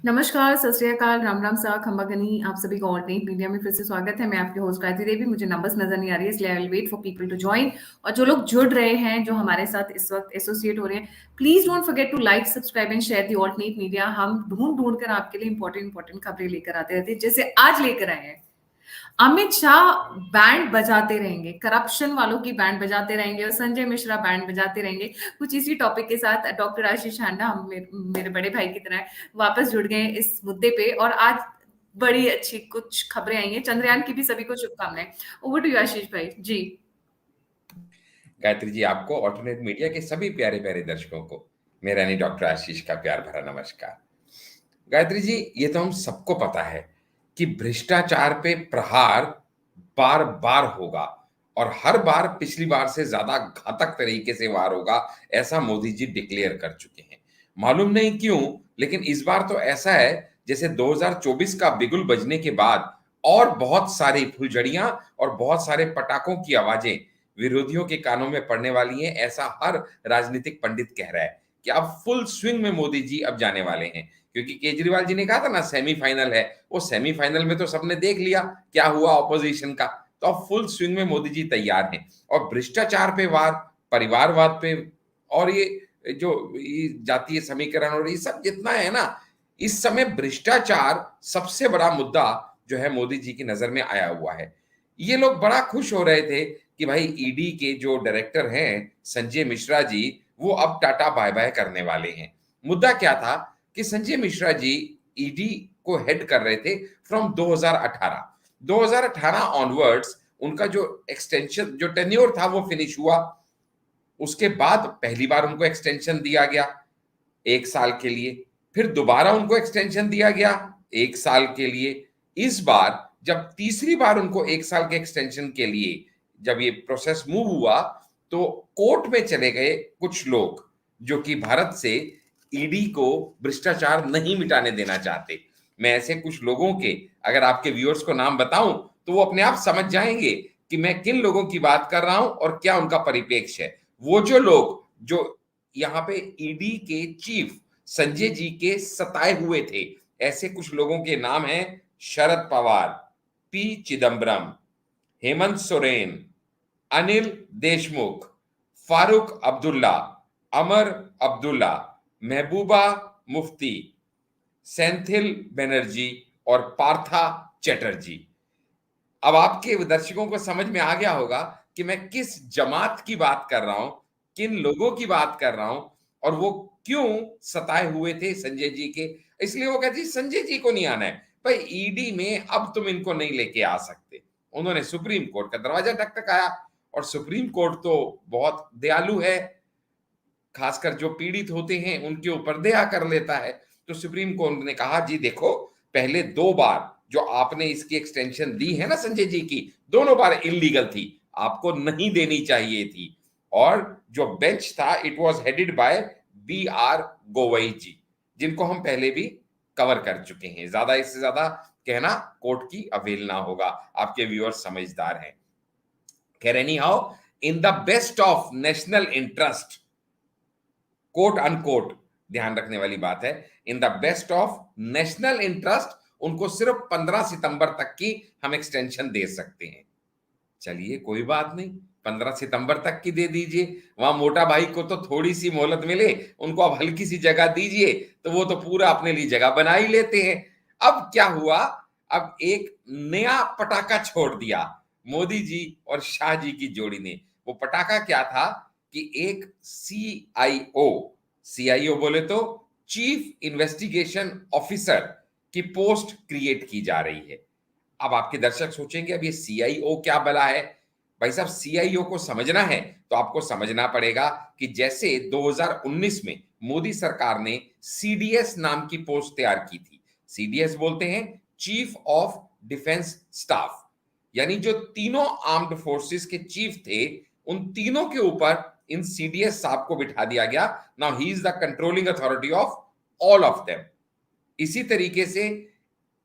नमस्कार, सत श्री अकाल, राम राम सा, खम्बा गनी, आप सभी का ऑल्टरनेट मीडिया में फिर से स्वागत है। मैं आपकी होस्ट गायत्री देवी। मुझे नंबर्स नजर नहीं आ रही है, इसलिए I will wait for people to join. और जो लोग जुड़ रहे हैं, जो हमारे साथ इस वक्त एसोसिएट हो रहे हैं, please don't forget to like, subscribe and share the alternate media. हम ढूंढ ढूंढ कर आपके लिए इंपॉर्टेंट खबरें लेकर आते रहते हैं, जैसे आज लेकर आए हैं। अमित शाह बैंड बजाते रहेंगे, करप्शन वालों की बैंड बजाते रहेंगे, और संजय मिश्रा बैंड बजाते रहेंगे। कुछ इसी टॉपिक के साथ डॉक्टर आशीष हांडा, हम मेरे बड़े भाई की तरह वापस जुड़ गए इस मुद्दे पे। और आज बड़ी अच्छी कुछ खबरें आई हैं, चंद्रयान की भी सभी को शुभकामनाएं। ओवर टू यू आशीष भाई जी। गायत्री जी, आपको ऑल्टरनेट मीडिया के सभी प्यारे प्यारे दर्शकों को मेरा यानी डॉक्टर आशीष का प्यार भरा नमस्कार। गायत्री जी, ये तो हम सबको पता है कि भ्रष्टाचार पे प्रहार बार बार होगा और हर बार पिछली बार से ज्यादा घातक तरीके से वार होगा, ऐसा मोदी जी डिक्लेयर कर चुके हैं। मालूम नहीं क्यों, लेकिन इस बार तो ऐसा है जैसे 2024 का बिगुल बजने के बाद और बहुत सारी फुलझड़ियां और बहुत सारे पटाखों की आवाजें विरोधियों के कानों में पड़ने वाली हैं। ऐसा हर राजनीतिक पंडित कह रहा है कि अब फुल स्विंग में मोदी जी अब जाने वाले हैं, क्योंकि केजरीवाल जी ने कहा था ना सेमीफाइनल है। वो सेमीफाइनल में तो सबने देख लिया क्या हुआ ऑपोजिशन का। तो अब फुल स्विंग में मोदी जी तैयार हैं और भ्रष्टाचार पे वार, परिवारवाद पे, और ये जो ये जातीय समीकरण और ये सब जितना है ना, इस समय भ्रष्टाचार सबसे बड़ा मुद्दा जो है मोदी जी की नजर में आया हुआ है। ये लोग बड़ा खुश हो रहे थे कि भाई ईडी के जो डायरेक्टर हैं संजय मिश्रा जी, वो अब टाटा बाय बाय करने वाले हैं। मुद्दा क्या था कि संजय मिश्रा जी ईडी को हेड कर रहे थे फ्रॉम 2018 ऑनवर्ड्स। उनका जो एक्सटेंशन, जो टेन्योर था, वो फिनिश हुआ। उसके बाद पहली बार उनको एक्सटेंशन दिया गया 1 साल के लिए, फिर दोबारा उनको एक्सटेंशन दिया गया 1 साल के लिए। इस बार जब तीसरी बार उनको 1 साल के एक्सटेंशन के लिए जब ये प्रोसेस मूव हुआ, तो कोर्ट में चले गए कुछ लोग जो कि भारत से ईडी को भ्रष्टाचार नहीं मिटाने देना चाहते। मैं ऐसे कुछ लोगों के अगर आपके व्यूअर्स को नाम बताऊं तो वो अपने आप समझ जाएंगे कि मैं किन लोगों की बात कर रहा हूं और क्या उनका परिप्रेक्ष्य है। वो जो लोग जो यहाँ पे ईडी के चीफ संजय जी के सताए हुए थे, ऐसे कुछ लोगों के नाम हैं शरद पवार, पी चिदम्बरम, हेमंत सोरेन, अनिल देशमुख, फारूक अब्दुल्ला, अमर अब्दुल्ला, महबूबा मुफ्ती, सेंथिल बनर्जी और पार्था चैटर्जी। अब आपके दर्शकों को समझ में आ गया होगा कि मैं किस जमात की बात कर रहा हूं, किन लोगों की बात कर रहा हूं, और वो क्यों सताए हुए थे संजय जी के। इसलिए वो कहती संजय जी को नहीं आना है भाई ईडी में, अब तुम इनको नहीं लेके आ सकते। उन्होंने सुप्रीम कोर्ट का दरवाजा टकटकाया और सुप्रीम कोर्ट तो बहुत दयालु है, खासकर जो पीड़ित होते हैं उनके ऊपर दया कर लेता है। तो सुप्रीम कोर्ट ने कहा जी देखो, पहले 2 बार जो आपने इसकी एक्सटेंशन दी है ना संजय जी की, दोनों बार इलीगल थी, आपको नहीं देनी चाहिए थी। और जो बेंच था it was headed by B R Gavai ji, जिनको हम पहले भी कवर कर चुके हैं। ज्यादा इससे ज्यादा कहना कोर्ट की अवहेलना होगा, आपके व्यूअर्स समझदार हैं। खैर any how, in the best of national interest, quote unquote ध्यान रखने वाली बात है, in the best of national interest उनको सिर्फ 15 सितंबर तक की हम एक्सटेंशन दे सकते हैं। चलिए कोई बात नहीं, 15 सितंबर तक की दे दीजिए। वहां मोटा भाई को तो थोड़ी सी मोहलत मिले, उनको अब हल्की सी जगह दीजिए तो वो तो पूरा अपने लिए जगह बना ही लेते हैं। अब क्या हुआ, अब एक नया पटाखा छोड़ दिया मोदी जी और शाह जी की जोड़ी ने। वो पटाखा क्या था कि एक सीआईओ, सीआईओ बोले तो चीफ इन्वेस्टिगेशन ऑफिसर की पोस्ट क्रिएट की जा रही है। अब आपके दर्शक सोचेंगे अब ये सीआईओ क्या बला है। भाई साहब, सीआईओ को समझना है तो आपको समझना पड़ेगा कि जैसे 2019 में मोदी सरकार ने सीडीएस नाम की पोस्ट तैयार की थी। सीडीएस बोलते हैं चीफ ऑफ डिफेंस स्टाफ, यानी जो तीनों आर्म्ड फोर्सेस के चीफ थे, उन तीनों के ऊपर इन सीडीएस साहब को बिठा दिया गया। Now he is the controlling authority of all of them. इसी तरीके से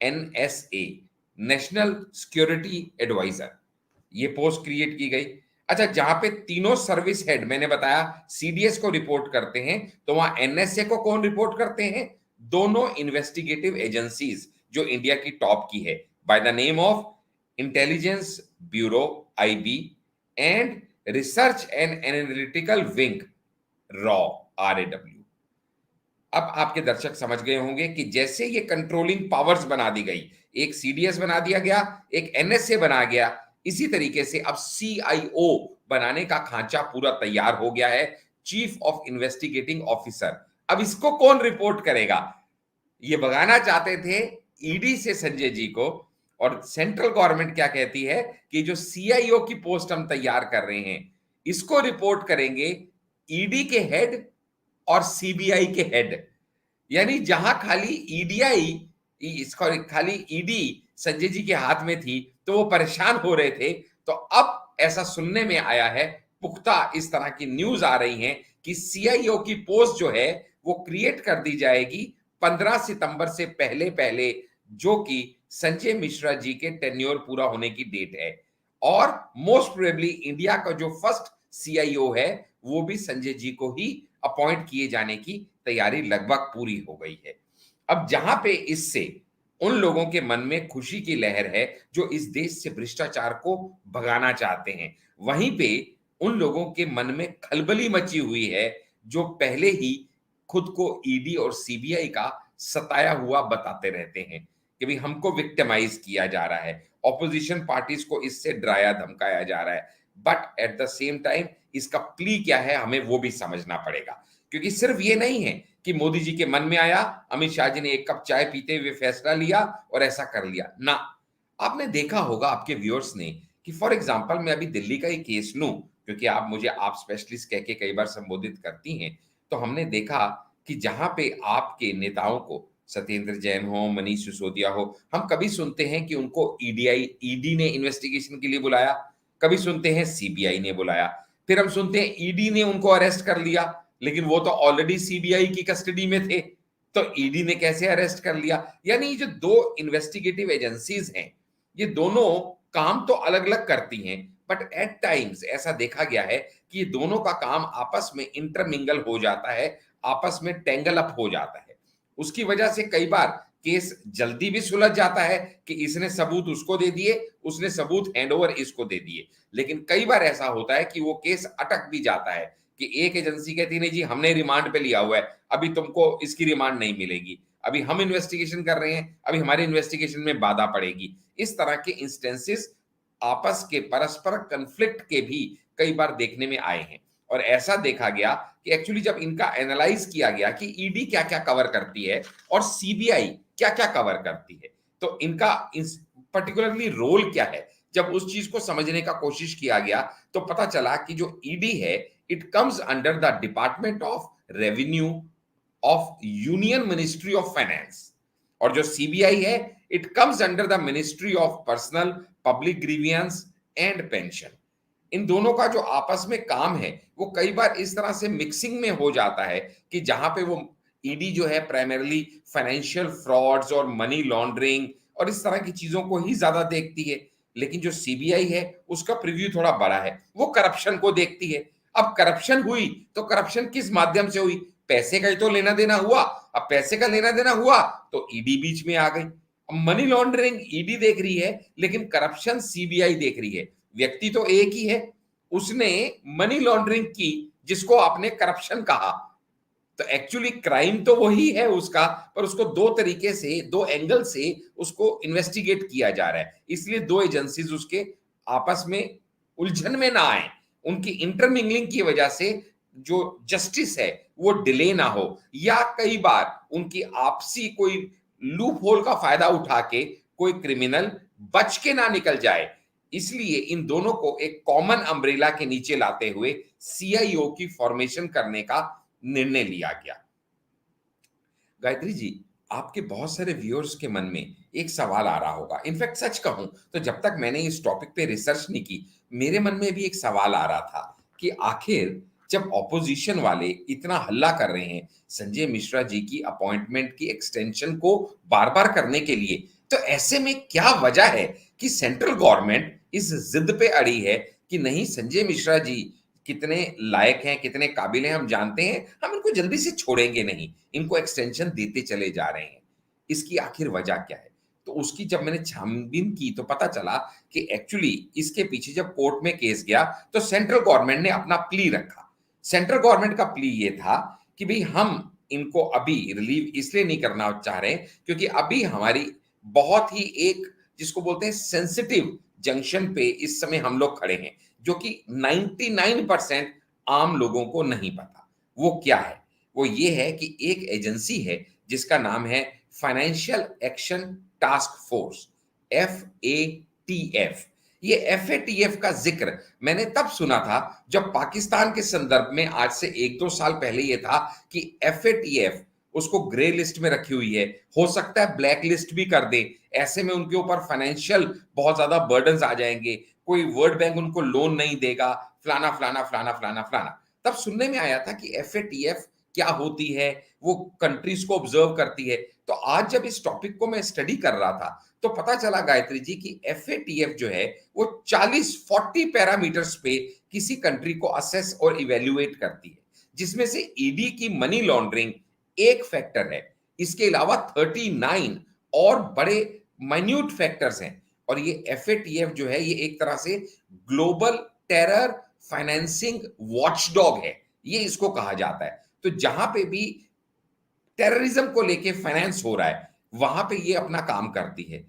एनएसए, नेशनल सिक्योरिटी एडवाइजर, ये पोस्ट क्रिएट की गई। अच्छा, जहां पे तीनों सर्विस हेड मैंने बताया सीडीएस को रिपोर्ट करते हैं, तो वहां एनएसए को कौन रिपोर्ट करते हैं? दोनों इन्वेस्टिगेटिव एजेंसीज जो इंडिया की टॉप की है, by the name of intelligence bureau IB and research and analytical wing raw RAW। अब आपके दर्शक समझ गए होंगे कि जैसे ये कंट्रोलिंग पावर्स बना दी गई, एक CDS बना दिया गया, एक NSA बना गया, इसी तरीके से अब CIO बनाने का खांचा पूरा तैयार हो गया है, चीफ ऑफ इन्वेस्टिगेटिंग ऑफिसर। अब इसको कौन रिपोर्ट करेगा? ये भगाना चाहते थे ईडी से संजय जी को, और सेंट्रल गवर्नमेंट क्या कहती है कि जो CIO की पोस्ट हम तैयार कर रहे हैं, इसको रिपोर्ट करेंगे ईडी के हेड और CBI के हेड। यानी जहां खाली EDI, इसका खाली ईडी संजय जी के हाथ में थी तो वो परेशान हो रहे थे, तो अब ऐसा सुनने में आया है, पुख्ता इस तरह की न्यूज आ रही है कि CIO की पोस्ट जो है वो क्रिएट कर दी जाएगी 15 सितंबर से पहले पहले, जो कि संजय मिश्रा जी के टेन्योर पूरा होने की डेट है। और मोस्ट प्रोबेबली इंडिया का जो फर्स्ट CIO है वो भी संजय जी को ही अपॉइंट किए जाने की तैयारी लगभग पूरी हो गई है। अब जहां पे इससे उन लोगों के मन में खुशी की लहर है जो इस देश से भ्रष्टाचार को भगाना चाहते हैं, वहीं पे उन लोगों के मन में खलबली मची हुई है जो पहले ही खुद को ईडी और CBI का सताया हुआ बताते रहते हैं कि भाई हमको विक्टिमाइज किया जा रहा है, ऑपोजिशन पार्टीज को इससे डराया धमकाया जा रहा है। But at the same time इसका प्ली क्या है हमें वो भी समझना पड़ेगा, क्योंकि सिर्फ ये नहीं है कि मोदी जी के मन में आया, अमित शाह जी ने एक कप चाय पीते हुए फैसला लिया और ऐसा कर लिया ना। आपने देखा होगा आपके व्यूअर्स ने कि फॉर एग्जांपल मैं अभी दिल्ली का ही केस लूं, क्योंकि आप मुझे आप स्पेशलिस्ट कह के कई बार संबोधित करती हैं, तो हमने देखा कि जहां पे आपके नेताओं को, सत्येंद्र जैन हो, मनीष सिसोदिया हो, हम कभी सुनते हैं कि उनको ईडी ने इन्वेस्टिगेशन के लिए बुलाया, कभी सुनते हैं CBI ने बुलाया, फिर हम सुनते हैं ईडी ने उनको अरेस्ट कर लिया, लेकिन वो तो ऑलरेडी CBI की कस्टडी में थे, तो ईडी ने कैसे अरेस्ट कर लिया? यानी ये जो दो इन्वेस्टिगेटिव एजेंसीज हैं, ये दोनों काम तो अलग अलग करती हैं, बट एट टाइम्स ऐसा देखा गया है कि ये दोनों का काम आपस में इंटरमिंगल हो जाता है, आपस में टेंगल अप हो जाता है। उसकी वजह से कई बार केस जल्दी भी सुलझ जाता है कि इसने सबूत उसको दे दिए, उसने सबूत हैंडओवर इसको दे दिए, लेकिन कई बार ऐसा होता है कि वो केस अटक भी जाता है कि एक एजेंसी कहती नहीं जी हमने रिमांड पे लिया हुआ है, अभी तुमको इसकी रिमांड नहीं मिलेगी, अभी हम इन्वेस्टिगेशन कर रहे हैं, अभी हमारी इन्वेस्टिगेशन में बाधा पड़ेगी। इस तरह के इंस्टेंसेस आपस के परस्पर कन्फ्लिक्ट के भी कई बार देखने में आए हैं, और ऐसा देखा गया कि एक्चुअली जब इनका एनालाइज किया गया कि ईडी क्या क्या कवर करती है और CBI क्या क्या कवर करती है, तो इनका पर्टिकुलरली रोल क्या है, जब उस चीज को समझने का कोशिश किया गया तो पता चला कि जो ईडी है it comes under the department of revenue of union ministry of finance, और जो CBI है it comes under the ministry of personnel public grievances and pension. इन दोनों का जो आपस में काम है वो कई बार इस तरह से मिक्सिंग में हो जाता है कि जहां पे वो ईडी जो है प्राइमरली फाइनेंशियल फ्रॉड्स और मनी लॉन्ड्रिंग और इस तरह की चीजों को ही ज्यादा देखती है, लेकिन जो CBI है उसका प्रीव्यू थोड़ा बड़ा है, वो करप्शन को देखती है। अब करप्शन हुई तो करप्शन किस माध्यम से हुई? पैसे का ही तो लेना देना हुआ। अब पैसे का लेना देना हुआ तो ईडी बीच में आ गई। अब मनी लॉन्ड्रिंग ईडी देख रही है, लेकिन करप्शन CBI देख रही है। व्यक्ति तो एक ही है, उसने मनी लॉन्ड्रिंग की जिसको आपने करप्शन कहा, तो एक्चुअली क्राइम तो वही है उसका, पर उसको दो तरीके से, दो एंगल से उसको इन्वेस्टिगेट किया जा रहा है, इसलिए दो एजेंसीज उसके आपस में उलझन में ना आए, उनकी इंटरमिंगलिंग की वजह से जो जस्टिस है वो डिले ना हो, या कई बार उनकी आपसी कोई लूप होल का फायदा उठा के कोई क्रिमिनल बच के ना निकल जाए, इसलिए इन दोनों को एक कॉमन अम्ब्रेला के नीचे लाते हुए CIO की फॉर्मेशन करने का निर्णय लिया गया। गायत्री जी, आपके बहुत सारे व्यूअर्स के मन में एक सवाल आ रहा होगा, इनफैक्ट सच कहूं तो जब तक मैंने इस टॉपिक पे रिसर्च नहीं की, मेरे मन में भी एक सवाल आ रहा था कि आखिर जब ऑपोजिशन वाले इतना हल्ला कर रहे हैं संजय मिश्रा जी की अपॉइंटमेंट की एक्सटेंशन को बार बार करने के लिए, तो ऐसे में क्या वजह है कि सेंट्रल गवर्नमेंट इस जिद पे अड़ी है कि नहीं, संजय मिश्रा जी कितने लायक हैं, कितने काबिल हैं हम जानते हैं, हम इनको जल्दी से छोड़ेंगे नहीं, इनको एक्सटेंशन देते चले जा रहे हैं। इसकी आखिर वजह क्या है? तो उसकी जब मैंने छानबीन की तो पता चला कि एक्चुअली इसके पीछे जब कोर्ट में केस गया तो सेंट्रल गवर्नमेंट ने अपना प्ली रखा। सेंट्रल गवर्नमेंट का प्ली ये था कि भाई हम इनको अभी रिलीव इसलिए नहीं करना चाह रहे क्योंकि अभी हमारी बहुत ही एक जिसको बोलते हैं सेंसिटिव जंक्शन पे इस समय हम लोग खड़े हैं, जो कि 99% आम लोगों को नहीं पता। वो क्या है? वो ये है कि एक एजेंसी है जिसका नाम है financial action task force, FATF। ये FATF का जिक्र मैंने तब सुना था जब पाकिस्तान के संदर्भ में आज से 1-2 साल पहले ये था कि FATF उसको ग्रे लिस्ट में रखी हुई है, हो सकता है ब्लैक लिस्ट भी कर दे। ऐसे में उनके ऊपर फाइनेंशियल बहुत ज्यादा बर्डन्स आ जाएंगे, कोई वर्ल्ड बैंक उनको लोन नहीं देगा, फलाना फलाना फलाना फलाना फलाना। तब सुनने में आया था कि FATF क्या होती है, वो कंट्रीज को ऑब्जर्व करती है। तो आज जब इस टॉपिक को मैं स्टडी कर रहा था तो पता चला गायत्री जी कि FATF जो है वो 40-40 पैरामीटर्स पे किसी कंट्री को असेस और इवेल्युएट करती है, जिसमें से ईडी की मनी लॉन्ड्रिंग एक फैक्टर है। इसके अलावा 39 और बड़े माइन्यूट फैक्टर्स हैं। और ये FATF जो है ये एक तरह से ग्लोबल टेरर फाइनेंसिंग वॉचडॉग है, ये इसको कहा जाता है। तो जहां पे भी टेररिज्म को लेके फाइनेंस हो रहा है वहां पे ये अपना काम करती है।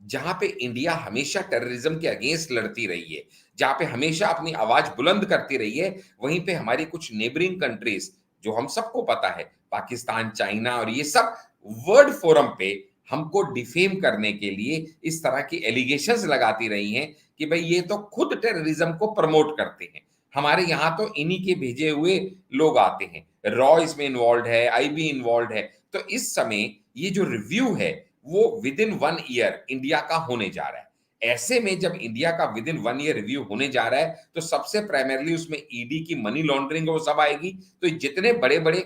जहां पे इंडिया हमेशा टेररिज्म के अगेंस्ट लड़ती रही है, जहां पे हमेशा अपनी आवाज बुलंद करती रही है, वहीं पे हमारी कुछ नेबरिंग कंट्रीज जो हम सबको पता है, पाकिस्तान, चाइना और ये सब वर्ल्ड फोरम पे हमको डिफेम करने के लिए इस तरह की एलिगेशंस लगाती रही हैं कि भाई ये तो खुद टेररिज्म को प्रमोट करते हैं, हमारे यहां तो इन्हीं के भेजे हुए लोग आते हैं, रॉ इसमें इन्वॉल्व है, IB इन्वॉल्व है। तो इस समय ये जो रिव्यू है वो विद इन 1 ईयर इंडिया का होने जा रहा है। ऐसे में जब इंडिया का विद इन 1 ईयर रिव्यू होने जा रहा है तो सबसे प्राइमरली उसमें ईडी की मनी लॉन्ड्रिंग वो सब आएगी। तो जितने बड़े बड़े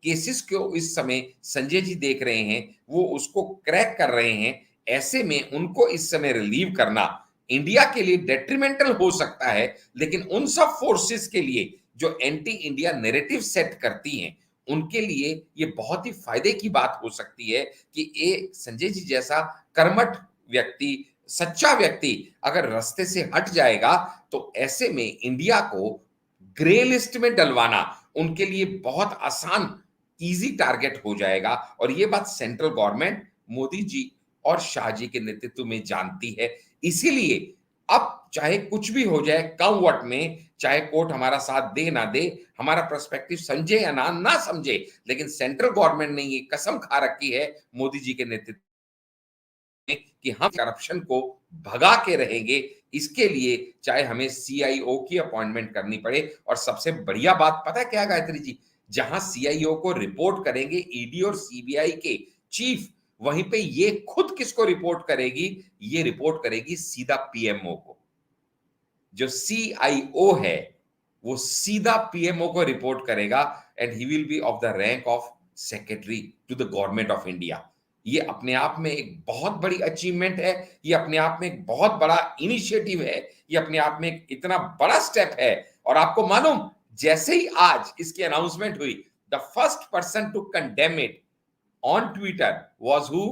केसेस को इस समय संजय जी देख रहे हैं वो उसको क्रैक कर रहे हैं, ऐसे में उनको इस समय रिलीव करना इंडिया के लिए डेट्रीमेंटल हो सकता है, लेकिन उन सब फोर्सेस के लिए जो एंटी इंडिया नैरेटिव सेट करती हैं उनके लिए ये बहुत ही फायदे की बात हो सकती है कि एक संजय जी जैसा कर्मठ व्यक्ति, सच्चा व्यक्ति अगर रास्ते से हट जाएगा तो ऐसे में इंडिया को ग्रे लिस्ट में डलवाना उनके लिए बहुत आसान, इजी टारगेट हो जाएगा। और ये बात सेंट्रल गवर्नमेंट मोदी जी और शाह जी के नेतृत्व में जानती है। इसीलिए अब चाहे कुछ भी हो जाए कम वट में, चाहे कोर्ट हमारा साथ दे ना दे, हमारा पर्सपेक्टिव समझे या ना समझे, लेकिन सेंट्रल गवर्नमेंट ने ये कसम खा रखी है मोदी जी के नेतृत्व में कि हम करप्शन को भगा के रहेंगे। इसके लिए चाहे हमें CIO की अपॉइंटमेंट करनी पड़े। और सबसे बढ़िया बात पता है क्या गायत्री जी, जहां CIO को रिपोर्ट करेंगे ईडी और CBI के चीफ, वहीं पे ये खुद किसको रिपोर्ट करेगी? ये रिपोर्ट करेगी सीधा PMO को। जो CIO है वो सीधा PMO को रिपोर्ट करेगा and he will be of the rank of secretary to the government of India. ये अपने आप में एक बहुत बड़ी अचीवमेंट है, ये अपने आप में एक बहुत बड़ा इनिशिएटिव है, ये अपने आप में एक इतना बड़ा स्टेप है। और आपको मालूम, जैसे ही आज इसकी अनाउंसमेंट हुई, the first person to condemn it on Twitter was who?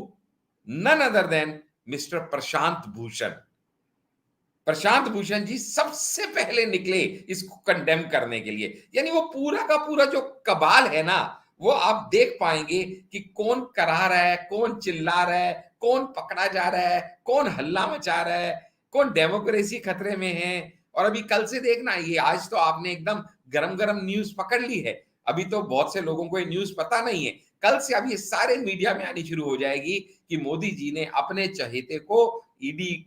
None other than mister Prashant Bhushan. Prashant Bhushan ji सबसे पहले निकले इसको कंडेम करने के लिए। यानी वो पूरा का पूरा जो कबाल है ना, वो आप देख पाएंगे कि कौन करा रहा है, कौन चिल्ला रहा है, कौन पकड़ा जा रहा है, कौन हल्ला मचा रहा है, कौन डेमोक्रेसी खतरे में है। और अभी कल से देखना, ये आज तो आपने एकदम गरम गरम न्यूज पकड़ ली है, अभी तो बहुत से लोगों को ये न्यूज पता नहीं है। कल से अब ये सारे मीडिया में आनी शुरू हो जाएगी कि मोदी जी ने अपने चहेते को ईडी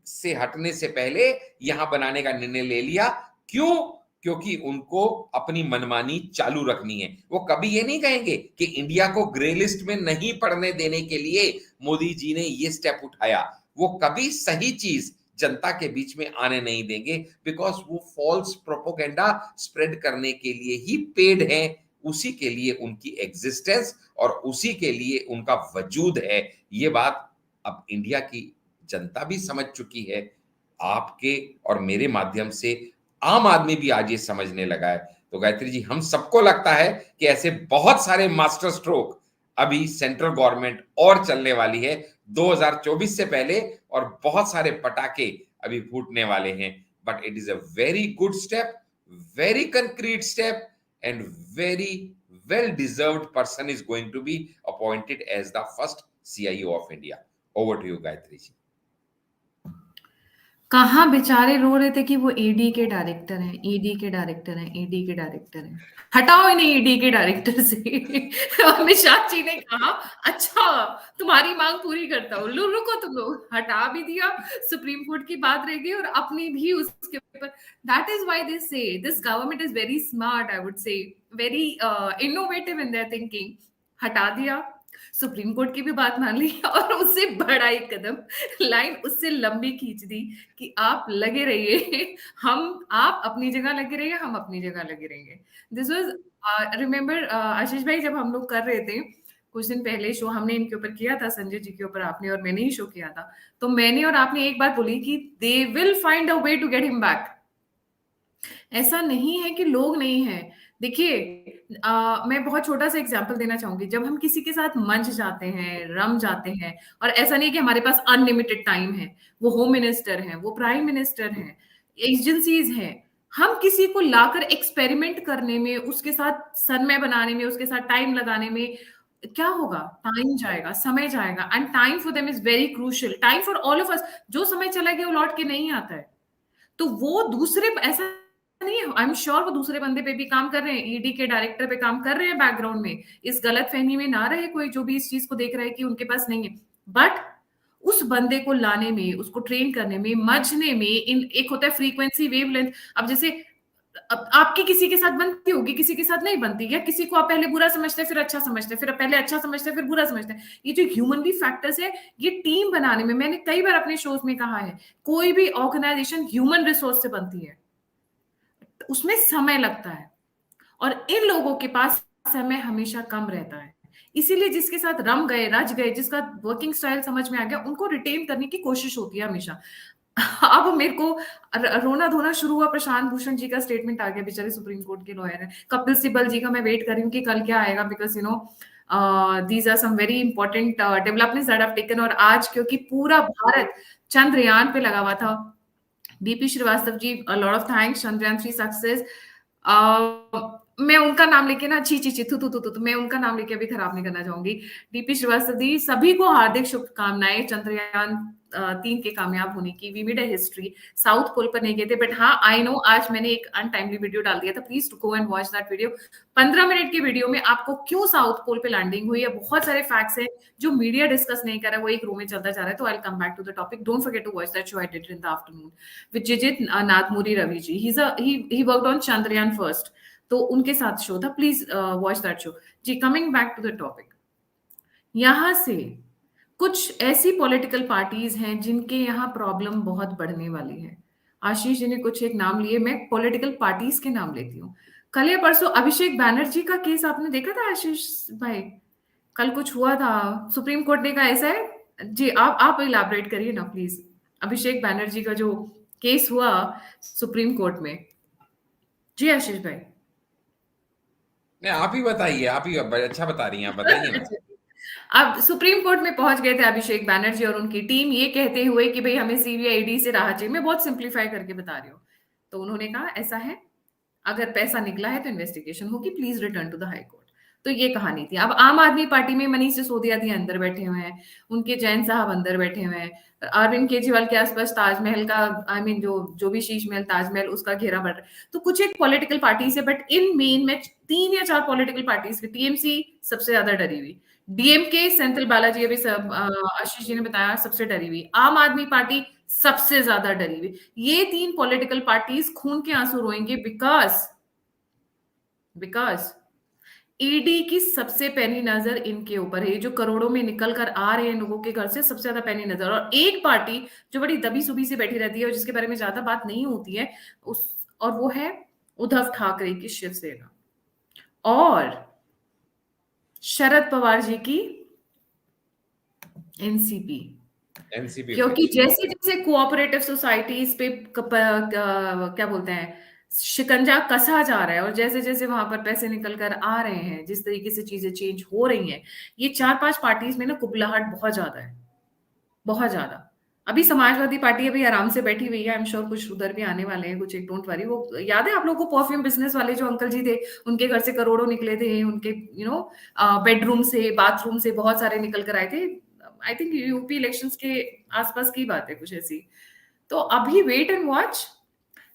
से हटने से पहले यहां बनाने का निर्णय ले लिया। क्यों? क्योंकि उनको अपनी मनमानी चालू रखनी है। वो कभी ये नहीं कहेंगे कि इंडिया को ग्रे लिस्ट में नहीं पड़ने देने के लिए मोदी जी ने ये स्टेप उठाया। वो कभी सही चीज जनता के बीच में आने नहीं देंगे, बिकॉज वो फॉल्स प्रोपोगेंडा स्प्रेड करने के लिए ही पेड है, उसी के लिए उनकी एग्जिस्टेंस और उसी के लिए उनका वजूद है। ये बात अब इंडिया की जनता भी समझ चुकी है। आपके और मेरे माध्यम से आम आदमी भी आज ये समझने लगा है। तो गायत्री जी, हम सबको लगता है कि ऐसे बहुत सारे मास्टर स्ट्रोक अभी सेंट्रल गवर्नमेंट और चलने वाली है 2024 से पहले, और बहुत सारे पटाखे अभी फूटने वाले हैं। But it is a very good step, very concrete step, and very well deserved person is going to be appointed as the first CIO of India. Over to you, Gayatri ji. कहाँ बेचारे रो रहे थे कि वो ED के director हैं, ED के director हैं, ईडी के डायरेक्टर हैं, हटाओ इन्हें ईडी के डायरेक्टर से। अमित शाह जी ने कहा अच्छा तुम्हारी मांग पूरी करता हूँ, लो रुको तुम लोग, हटा भी दिया, सुप्रीम कोर्ट की बात रह गई और अपनी भी उसके ऊपर। दैट इज व्हाई दे से this government is very smart, I would say very innovative in their thinking. हटा दिया, सुप्रीम कोर्ट की भी बात मान ली और उससे बड़ा एक कदम, लाइन उससे लंबी खींच दी कि आप लगे रहिए, आप अपनी जगह लगे रहिए, हम अपनी जगह लगे रहेंगे। दिस वाज रिमेम्बर आशीष भाई, जब हम लोग कर रहे थे कुछ दिन पहले शो, हमने इनके ऊपर किया था, संजय जी के ऊपर आपने और मैंने ही शो किया था, तो मैंने और आपने एक बात बोली कि they will find a way to get him back. ऐसा नहीं है कि लोग नहीं है। देखिए मैं बहुत छोटा सा एग्जांपल देना चाहूंगी, जब हम किसी के साथ मंच जाते हैं, रम जाते हैं, और ऐसा नहीं कि हमारे पास अनलिमिटेड टाइम है, वो होम मिनिस्टर हैं, वो प्राइम मिनिस्टर हैं, एजेंसीज हैं, हम किसी को लाकर एक्सपेरिमेंट करने में, उसके साथ समय बनाने में, उसके साथ टाइम लगाने में क्या होगा? टाइम जाएगा, समय जाएगा, and time for them is very crucial, time for all of us. जो समय चला गया वो लौट के नहीं आता है। तो वो दूसरे, ऐसा नहीं है, आई एम श्योर वो दूसरे बंदे पे भी काम कर रहे हैं, ईडी के डायरेक्टर पे काम कर रहे हैं बैकग्राउंड में, इस गलत फहमी में ना रहे कोई जो भी इस चीज को देख रहा है कि उनके पास नहीं है। बट उस बंदे को लाने में, उसको ट्रेन करने में, मजने में, इन एक होता है फ्रीक्वेंसी, वेवलेंथ। अब जैसे अब आपकी किसी के साथ बनती होगी, किसी के साथ नहीं बनती, या किसी को आप पहले बुरा समझते हैं फिर अच्छा समझते हैं, फिर पहले अच्छा समझते हैं फिर बुरा समझते हैं। ये जो ह्यूमन भी फैक्टर्स है, ये टीम बनाने में, मैंने कई बार अपने शोज में कहा है, कोई भी ऑर्गेनाइजेशन ह्यूमन रिसोर्स से बनती है, उसमें समय लगता है, और इन लोगों के पास समय हमेशा कम रहता है। इसीलिए जिसके साथ रम गए, रच गए, जिसका वर्किंग स्टाइल समझ में आ गया, उनको रिटेन करने की कोशिश होती है हमेशा। अब मेरे को रोना धोना शुरू हुआ, प्रशांत भूषण जी का स्टेटमेंट आ गया, बेचारे सुप्रीम कोर्ट के लॉयर है। कपिल सिब्बल जी का मैं वेट कर रही हूँ कि कल क्या आएगा, because you know these are some very important developments that have taken. और आज क्योंकि पूरा भारत चंद्रयान पे लगा हुआ था, BP Srivastava ji, lot of thanks, Chandrayaan 3 success. मैं उनका नाम लेके ना छी छी छी थू थू थू थू, मैं उनका नाम लेके अभी खराब नहीं करना चाहूंगी। डीपी श्रीवास्तव जी, सभी को हार्दिक शुभकामनाएं चंद्रयान 3 के कामयाब होने की। We made a history, south pole पर नहीं गए थे, बट हाँ आई नो आज मैंने एक अनटाइमली वीडियो डाल दिया था, please to go and watch that video. 15 minute की वीडियो में आपको क्यों साउथ पोल पे लैंडिंग हुई है, बहुत सारे फैक्ट्स हैं जो मीडिया डिस्कस नहीं कर रहा है, वो एक रो में चलता जा रहा है। तो I will come back to the topic, don't forget to watch that show I did in the afternoon with Jijith Nadumuri Ravi ji. He worked on Chandrayaan first, तो उनके साथ शो था, प्लीज वॉच दैट शो जी। Coming back to the topic, यहां से कुछ ऐसी political parties हैं जिनके यहाँ प्रॉब्लम बहुत बढ़ने वाली है। आशीष जी ने कुछ एक नाम लिए, मैं पॉलिटिकल पार्टीज के नाम लेती हूँ। कल या परसों अभिषेक बैनर्जी का केस आपने देखा था आशीष भाई? कल कुछ हुआ था, सुप्रीम कोर्ट ने कहा ऐसा है जी, आप इलाबरेट करिए ना प्लीज। अभिषेक बैनर्जी का जो केस हुआ सुप्रीम कोर्ट में, जी आशीष भाई। नहीं, आप ही बताइए, आप ही अच्छा बता रही हैं, आप बताइए ना। अब सुप्रीम कोर्ट में पहुंच गए थे अभिषेक बैनर्जी और उनकी टीम, ये कहते हुए कि भाई हमें सीबीआई ईडी से राहत चाहिए। मैं बहुत सिंप्लीफाई करके बता रही हूँ। तो उन्होंने कहा ऐसा है, अगर पैसा निकला है तो इन्वेस्टिगेशन होगी, please return to the high court. तो ये कहानी थी। अब आम आदमी पार्टी में मनीष सिसोदिया जी अंदर बैठे हुए हैं, उनके जैन साहब अंदर बैठे हुए हैं, अरविंद केजरीवाल के आसपास ताजमहल का, आई मीन जो भी शीश महल ताजमहल, उसका घेरा बढ़ रहा है। तो कुछ एक पॉलिटिकल पार्टी से, बट इन मेन में 3 या 4 पॉलिटिकल पार्टीज, टीएमसी सबसे ज्यादा डरी हुई, डीएमके सेंथिल बालाजी, अभी सब आशीष जी ने बताया, सबसे डरी हुई, आम आदमी पार्टी सबसे ज्यादा डरी हुई। ये 3 पॉलिटिकल पार्टीज खून के आंसू रोएंगे, बिकॉज ईडी की सबसे पैनी नजर इनके ऊपर है। जो करोड़ों में निकल कर आ रहे हैं लोगों के घर से, सबसे ज्यादा पैनी नजर। और एक पार्टी जो बड़ी दबी सुबी से बैठी रहती है और जिसके बारे में ज्यादा बात नहीं होती है, और वो है उद्धव ठाकरे की शिवसेना और शरद पवार जी की एनसीपी। एनसीपी, क्योंकि जैसे जैसे कोऑपरेटिव सोसाइटीज पे क्या बोलते हैं, शिकंजा कसा जा रहा है, और जैसे जैसे वहां पर पैसे निकल कर आ रहे हैं, जिस तरीके से चीजें चेंज हो रही हैं, ये 4-5 पार्टीज में ना कुबलाहट बहुत ज्यादा है, बहुत ज्यादा। अभी समाजवादी पार्टी अभी आराम से बैठी हुई है, आई एम श्योर कुछ उधर भी आने वाले हैं, कुछ एक, डोंट वरी। वो याद है आप लोगों को परफ्यूम बिजनेस वाले जो अंकल जी थे, उनके घर से करोड़ों निकले थे, उनके बेडरूम से, बाथरूम से बहुत सारे निकल कर आए थे। आई थिंक यूपी इलेक्शंस के आसपास की बात है कुछ ऐसी। तो अभी wait and watch.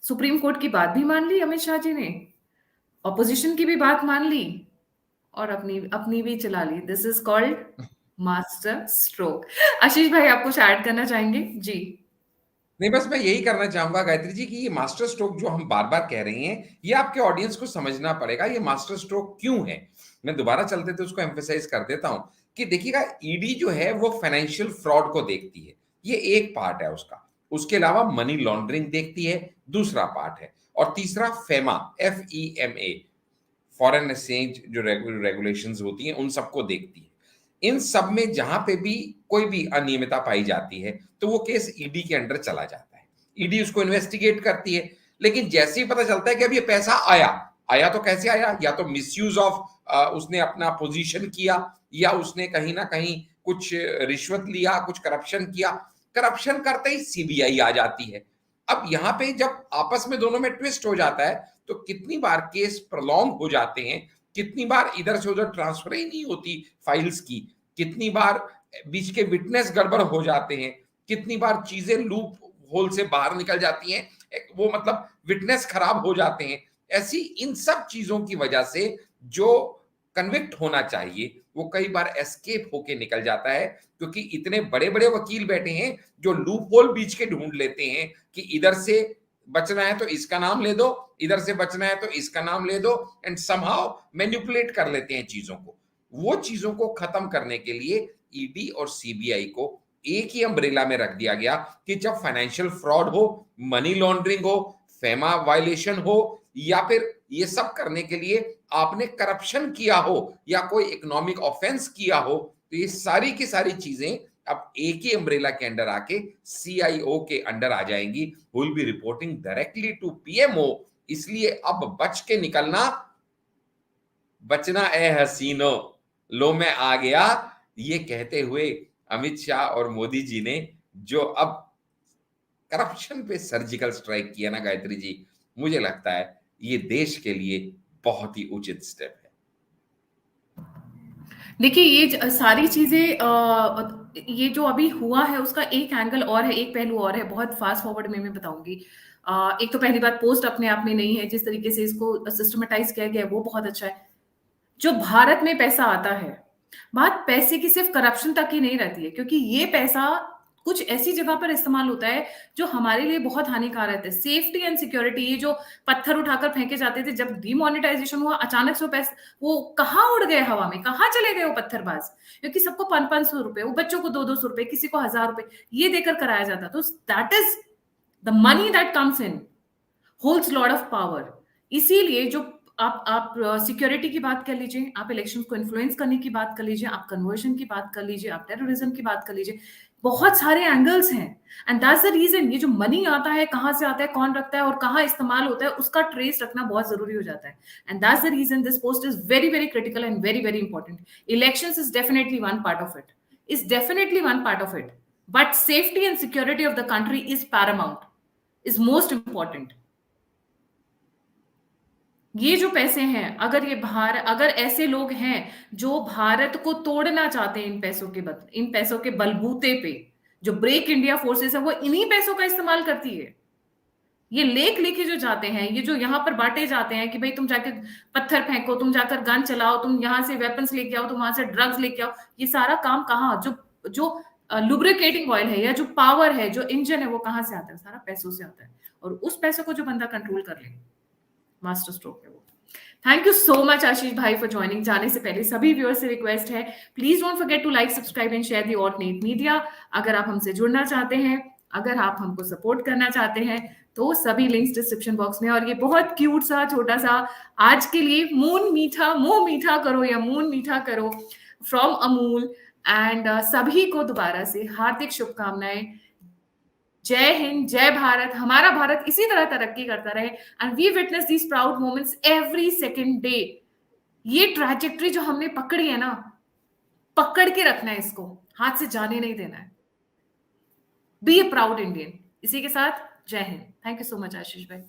Supreme court की बात भी मान ली अमित शाह जी ने, ऑपोजिशन की भी बात मान ली, और अपनी अपनी भी चला ली। This is called master stroke. Ashish भाई, आप कुछ ऐड करना चाहेंगे जी? नहीं, बस मैं यही करना चाहूंगा गायत्री जी कि ये मास्टर स्ट्रोक जो हम बार बार कह रहे हैं, ये आपके ऑडियंस को समझना पड़ेगा ये मास्टर स्ट्रोक क्यों है। मैं दोबारा चलते थे उसको एम्फेसाइज कर देता हूं कि देखिएगा, ईडी जो है वो फाइनेंशियल फ्रॉड को देखती है, ये एक पार्ट है उसका। उसके अलावा मनी लॉन्ड्रिंग देखती है, दूसरा पार्ट है। और तीसरा फेमा, FEMA, फॉरेन एक्सचेंज जो रेगुलेशंस होती हैं उन सबको देखती है। इन सब में जहां पे भी कोई भी अनियमितता पाई जाती है तो वो केस ईडी के अंडर चला जाता है, ईडी उसको इन्वेस्टिगेट करती है। लेकिन जैसे ही पता चलता है कि अब ये पैसा आया, आया तो कैसे आया, या तो मिसयूज ऑफ उसने अपना पोजीशन किया, या उसने कहीं ना कहीं कुछ रिश्वत लिया, कुछ करप्शन किया। करप्शन करते ही सीबीआई आ जाती है। अब यहां पे जब आपस में दोनों में ट्विस्ट हो जाता है तो कितनी बार केस प्रलॉन्ग हो जाते हैं, कितनी बार इधर से उधर ट्रांसफर ही नहीं होती फाइल्स की, कितनी बार बीच के विटनेस गड़बड़ हो जाते हैं, कितनी बार चीजें लूप होल से बाहर निकल जाती हैं, वो मतलब विटनेस खराब हो जाते हैं। ऐसी इन सब चीजों की वजह से जो कन्विक्ट होना चाहिए वो कई बार एस्केप होके निकल जाता है, क्योंकि इतने बड़े बड़े वकील बैठे हैं जो लूप होल बीच के ढूंढ लेते हैं कि इधर से बचना है तो इसका नाम ले दो, इधर से बचना है तो इसका नाम ले दो, एंड समहाउ मैनिपुलेट कर लेते हैं चीजों को। वो चीजों को खत्म करने के लिए ईडी और सीबीआई को एक ही अम्ब्रेला में रख दिया गया कि जब फाइनेंशियल फ्रॉड हो, मनी लॉन्ड्रिंग हो, फेमा वायलेशन हो, या फिर ये सब करने के लिए आपने करप्शन किया हो या कोई इकोनॉमिक ऑफेंस किया हो, तो ये सारी की सारी चीजें अब एक ही अम्ब्रेला के अंडर आके CIO के अंडर आ जाएंगी, who will be reporting directly to PMO। इसलिए अब बच के निकलना, बचना ए हसीनो, लो मैं आ गया, ये कहते हुए अमित शाह और मोदी जी ने जो अब करप्शन पे सर्जिकल स्ट्राइक किया ना गायत्री जी, मुझे लगता है ये देश के लिए बहुत ही उचित स्टेप है। देखिए, ये सारी चीजें ये जो अभी हुआ है उसका एक एंगल और है, एक पहलू और है, बहुत फास्ट फॉरवर्ड में मैं बताऊंगी। एक तो पहली बात, पोस्ट अपने आप में नहीं है, जिस तरीके से इसको सिस्टमेटाइज किया गया है वो बहुत अच्छा है। जो भारत में पैसा आता है, बात पैसे की सिर्फ करप्शन तक ही नहीं रहती है, क्योंकि ये पैसा कुछ ऐसी जगह पर इस्तेमाल होता है जो हमारे लिए बहुत हानिकारक है। सेफ्टी एंड सिक्योरिटी, ये जो पत्थर उठाकर फेंके जाते थे, जब डिमोनेटाइजेशन हुआ अचानक से वो पैसे वो कहाँ उड़ गए हवा में, कहाँ चले गए वो पत्थरबाज? क्योंकि सबको 500-500 रुपए, वो बच्चों को 200-200 रुपए, किसी को 1000 रुपए ये देकर कराया जाता। तो that is the money that comes in, holds lot of power. इसीलिए जो आप सिक्योरिटी की बात कर लीजिए, आप इलेक्शन को इन्फ्लुएंस करने की बात कर लीजिए, आप कन्वर्शन की बात कर लीजिए, आप टेररिज्म की बात कर लीजिए, बहुत सारे एंगल्स हैं। एंड दैट्स द रीजन, ये जो मनी आता है, कहां से आता है, कौन रखता है और कहां इस्तेमाल होता है, उसका ट्रेस रखना बहुत जरूरी हो जाता है। And that's the reason this post is very very critical and very very important. Elections is definitely one part of it, is definitely one part of it, but safety and security of the country is paramount, is most important. ये जो पैसे हैं, अगर ये अगर ऐसे लोग हैं जो भारत को तोड़ना चाहते हैं इन पैसों के बलबूते पे, जो ब्रेक इंडिया फोर्सेस है वो इन्हीं पैसों का इस्तेमाल करती है। ये लेके जो जाते हैं, ये जो यहाँ पर बांटे जाते हैं कि भाई तुम जाकर पत्थर फेंको, तुम जाकर गन चलाओ, तुम यहाँ से वेपन्स लेके आओ, तुम वहां से ड्रग्स लेके आओ, ये सारा काम कहाँ, जो जो लुब्रिकेटिंग ऑयल है या जो पावर है, जो इंजन है, वो कहाँ से आता है? सारा पैसों से आता है। और उस पैसों को जो बंदा कंट्रोल कर ले, मास्टर स्ट्रोक है वो। Thank you so much Ashish भाई फॉर ज्वाइनिंग। जाने से पहले सभी व्यूअर्स से रिक्वेस्ट है, please don't forget to like, subscribe and share the alternate media. अगर आप हमसे जुड़ना चाहते हैं, अगर आप हमको सपोर्ट करना चाहते हैं, तो सभी लिंक्स डिस्क्रिप्शन बॉक्स में। और ये बहुत क्यूट सा छोटा सा आज के लिए मुंह मीठा करो या मून मीठा करो फ्रॉम अमूल, एंड सभी को दोबारा से हार्दिक शुभकामनाएं। जय हिंद, जय भारत, हमारा भारत इसी तरह तरक्की करता रहे and we witness these proud moments every second day. ये ट्रैजेक्टरी जो हमने पकड़ी है ना, पकड़ के रखना है, इसको हाथ से जाने नहीं देना है। Be a proud Indian. इसी के साथ जय Hind. Thank you so much Ashish भाई।